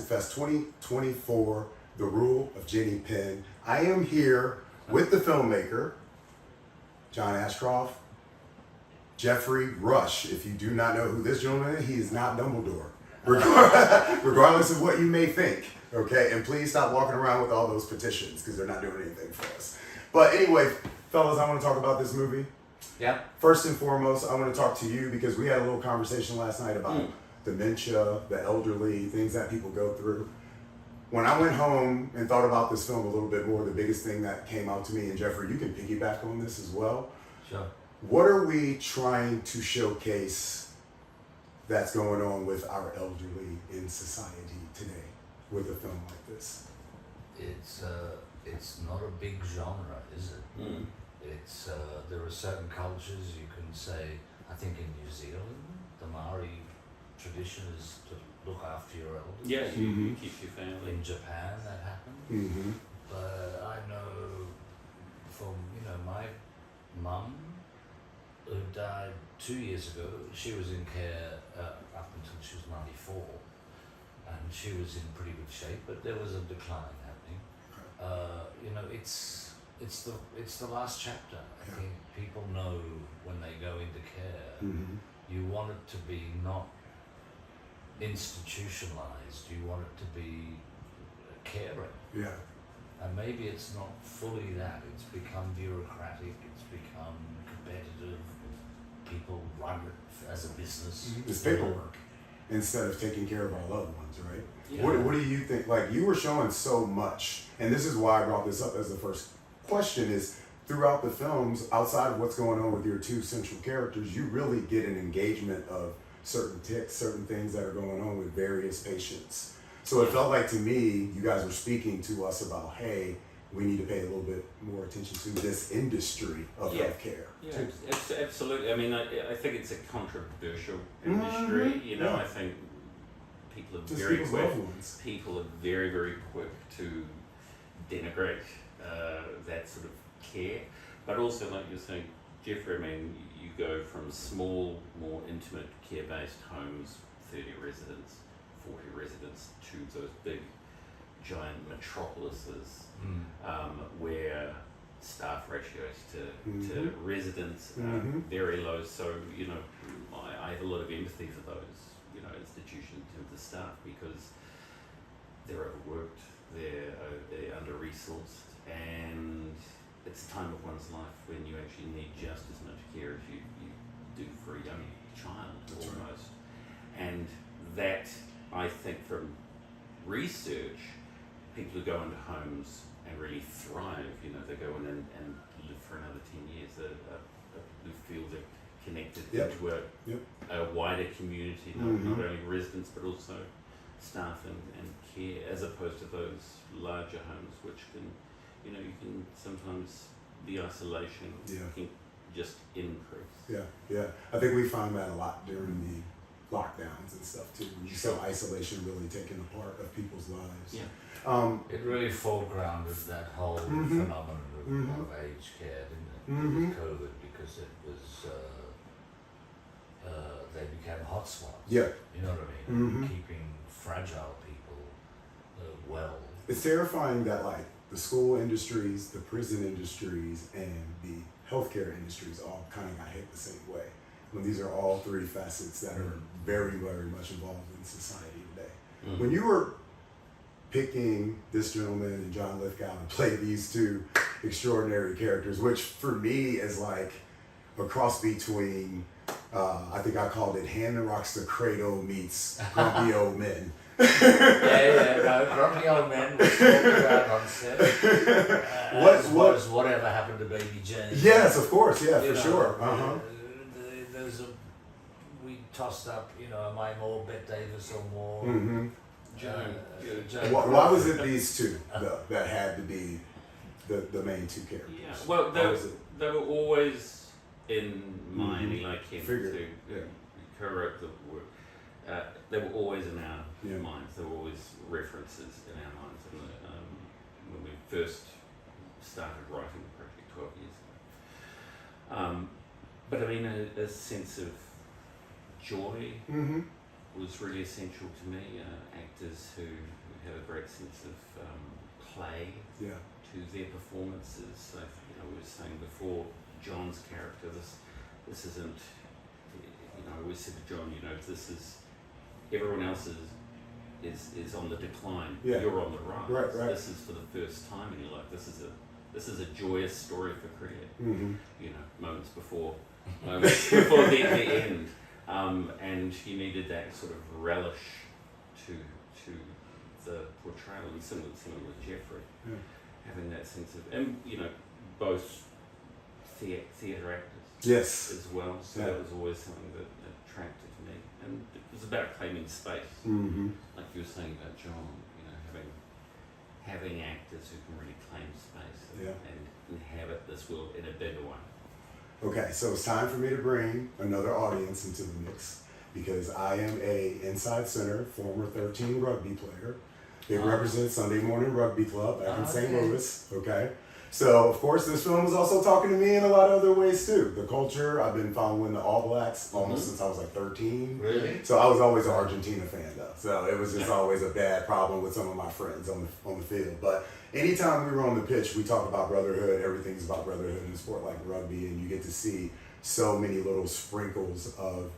Fest 2024, The Rule of Jenny Penn. I am here with the filmmaker, John Ashcroft, Geoffrey Rush. If you do not know who this gentleman is, he is not Dumbledore, regardless of what you may think, okay? And please stop walking around with all those petitions because they're not doing anything for us. But anyway, fellas, I want to talk about this movie. Yeah. First and foremost, I want to talk to you because we had a little conversation last night about dementia, the elderly, things that people go through. When I went home and thought about this film a little bit more, the biggest thing that came out to me, and Geoffrey, you can piggyback on this as well. Sure. What are we trying to showcase that's going on with our elderly in society today with a film like this? It's not a big genre, is it? Mm. It's there are certain cultures you can say. I think in New Zealand, the Maori tradition is to look after your elders. Yeah, you keep your family. In Japan, that happens. Mm-hmm. But I know from my mum, who died 2 years ago. She was in care up until she was 94, and she was in pretty good shape. But there was a decline happening. It's the last chapter. I think people know when they go into care. Mm-hmm. You want it to be not institutionalized. You want it to be caring. Yeah. And maybe it's not fully that. It's become bureaucratic. It's become competitive. People run it as a business. It's paperwork instead of taking care of our loved ones, right? Yeah. What do you think? Like, you were showing so much, and this is why I brought this up as the first question, is throughout the films, outside of what's going on with your two central characters, you really get an engagement of certain tics, certain things that are going on with various patients. So it felt like to me, you guys were speaking to us about, hey, we need to pay a little bit more attention to this industry of healthcare. Yeah, absolutely. I mean, I think it's a controversial industry. Mm-hmm. You know, I think people are Just very people's quick. loved ones. People are very, very quick to denigrate that sort of care. But also, like you're saying, Geoffrey, I mean, you go from small, more intimate care-based homes, 30 residents, 40 residents, to those big, giant metropolises where staff ratios to residents are very low. So, I have a lot of empathy for those, institutions in terms of staff, because they're overworked, they're under-resourced, and it's a time of one's life when you actually need just as much care as you do for a young child. That's almost. Right. And that, I think, from research, people who go into homes and really thrive, they go in and live for another 10 years, who feel they're connected into a wider community, not only residents but also staff and care, as opposed to those larger homes which can, you can sometimes the isolation can just increase. Yeah. I think we found that a lot during the lockdowns and stuff too. You saw isolation really taking a part of people's lives. Yeah. It really foregrounded that whole phenomenon of aged care, didn't it? With COVID, because it was they became hotspots. Yeah. You know what I mean? Keeping fragile people well. It's terrifying that the school industries, the prison industries, and the healthcare industries all kind of got hit the same way. When these are all three facets that are very, very much involved in society today. When you were picking this gentleman and John Lithgow and play these two extraordinary characters, which for me is like a cross between, I think I called it Hannah Rocks the Cradle meets Grumpy Old Men. Grumpy Old Men was talking about on set. Whatever happened to Baby Jane? Yes, of course, for sure. We tossed up, am I more Bette Davis or more Jane? Why was it these two that had to be the main two characters? Yeah. Well, they were always in mind. Eli Kemp, who co-wrote the work. They were always in our minds. There were always references in our minds. And when we first started writing the project 12 years ago. But I mean, a sense of joy was really essential to me. Actors who have a great sense of play Yeah. to their performances. So, we were saying before, John's character, this isn't, I always said to John, this is, everyone else is on the decline. Yeah. You're on the rise. Right. This is for the first time in your life. This is a joyous story for Creed. Mm-hmm. Moments before the end. And you needed that sort of relish to the portrayal, and similar with Geoffrey, having that sense of, and both theatre actors, Yes. as well. So that was always something that attracted me, and it was about claiming space, Mm-hmm. like you were saying about John. Having actors who can really claim space and inhabit this world in a bigger way. Okay, so it's time for me to bring another audience into the mix, because I am a inside center, former 13 rugby player. They represent Sunday Morning Rugby Club back in St. Louis. Okay, so of course this film is also talking to me in a lot of other ways too. The culture, I've been following the All Blacks almost since I was like 13. Really? So I was always an Argentina fan though. So it was just always a bad problem with some of my friends on the field. But anytime we were on the pitch, we talk about brotherhood. Everything's about brotherhood in a sport like rugby, and you get to see so many little sprinkles of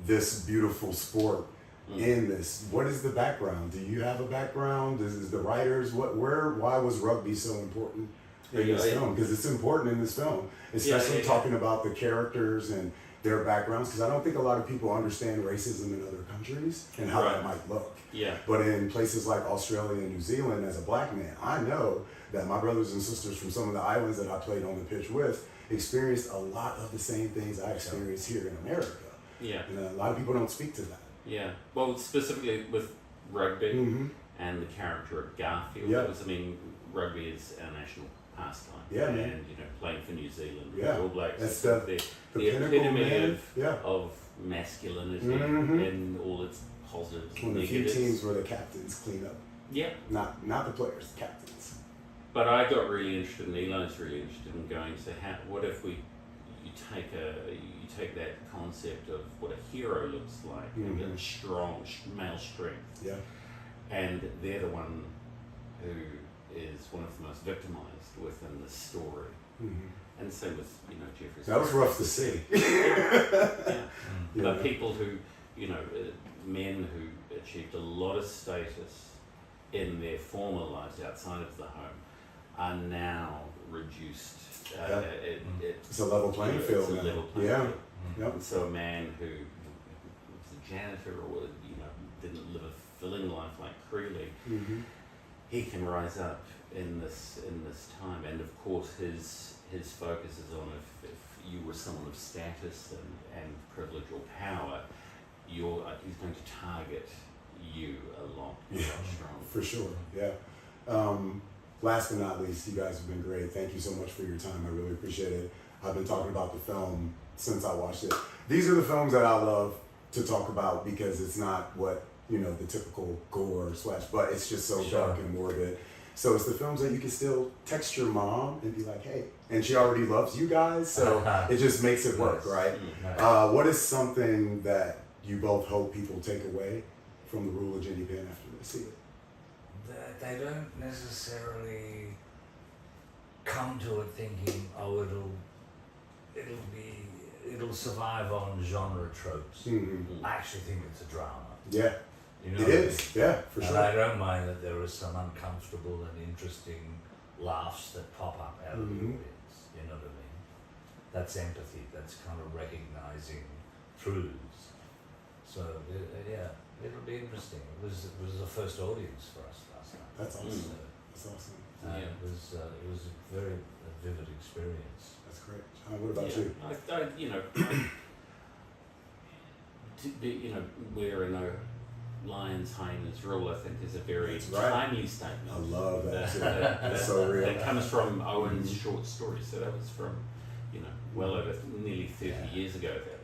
this beautiful sport in this. What is the background? Do you have a background? Is the writers, why was rugby so important in this film? Because it's important in this film, especially talking about the characters and their backgrounds, because I don't think a lot of people understand racism in other countries and how that might look. Yeah. But in places like Australia and New Zealand, as a black man, I know that my brothers and sisters from some of the islands that I played on the pitch with experienced a lot of the same things I experienced here in America. Yeah. And a lot of people don't speak to that. Yeah. Well, specifically with rugby and the character of Garfield, rugby is our national pastime. Yeah, man. And playing for New Zealand, Yeah. All Blacks, That's the pinnacle, epitome man. of masculinity in all its positives and One of the few negatives. teams where the captains clean up. Yeah. Not the players, the captains. But I got really interested, and Eli's really interested in going. So what if you take that concept of what a hero looks like, and strong male strength, and they're the one who is one of the most victimized within the story. And same with Geoffrey's. That was rough to see. But people who men who achieved a lot of status in their former lives outside of the home are now reduced. It's a level playing field it's a now. level playing Yeah. field. Yep. And so a man who was a janitor or didn't live a fulfilling life like Creeley, he can rise up in this time. And of course his focus is on if you were someone of status and privilege or power, he's going to target you a lot stronger. For sure, yeah. Last but not least, you guys have been great. Thank you so much for your time. I really appreciate it. I've been talking about the film since I watched it. These are the films that I love to talk about because it's not what, the typical gore / but it's just so dark and morbid. So it's the films that you can still text your mom and be like, hey, and she already loves you guys, so it just makes it work, right? What is something that you both hope people take away from the Rule of Jenny Penn after they see it? They don't necessarily come to it thinking, oh, it'll survive on genre tropes. I actually think it's a drama. Yeah. You know It is, yeah, for sure. And I don't mind that there are some uncomfortable and interesting laughs that pop up out of the audience. You know what I mean? That's empathy. That's kind of recognizing truths. So it'll be interesting. It was the first audience for us last night. That's awesome. That's awesome. It was a very vivid experience. That's great. What about you? We're in a lion's hyenas rule, I think, is a very That's right. timely statement. I love that too. That's so real. That comes from Owen's short story. So that was from, well over nearly 30 years ago that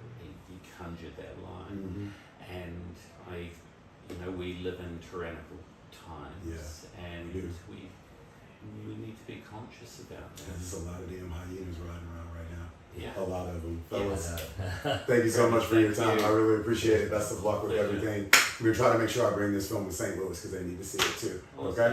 he conjured that line. And we live in tyrannical times, and we need to be conscious about that. There's a lot of damn hyenas riding around right now. Yeah. a lot of them. Yeah, Fellas, I know. thank you so much for your Thank time. you. I really appreciate it. Best of luck with Pleasure. everything. We're trying to make sure I bring this film to St. Louis because they need to see it too. Awesome. Okay.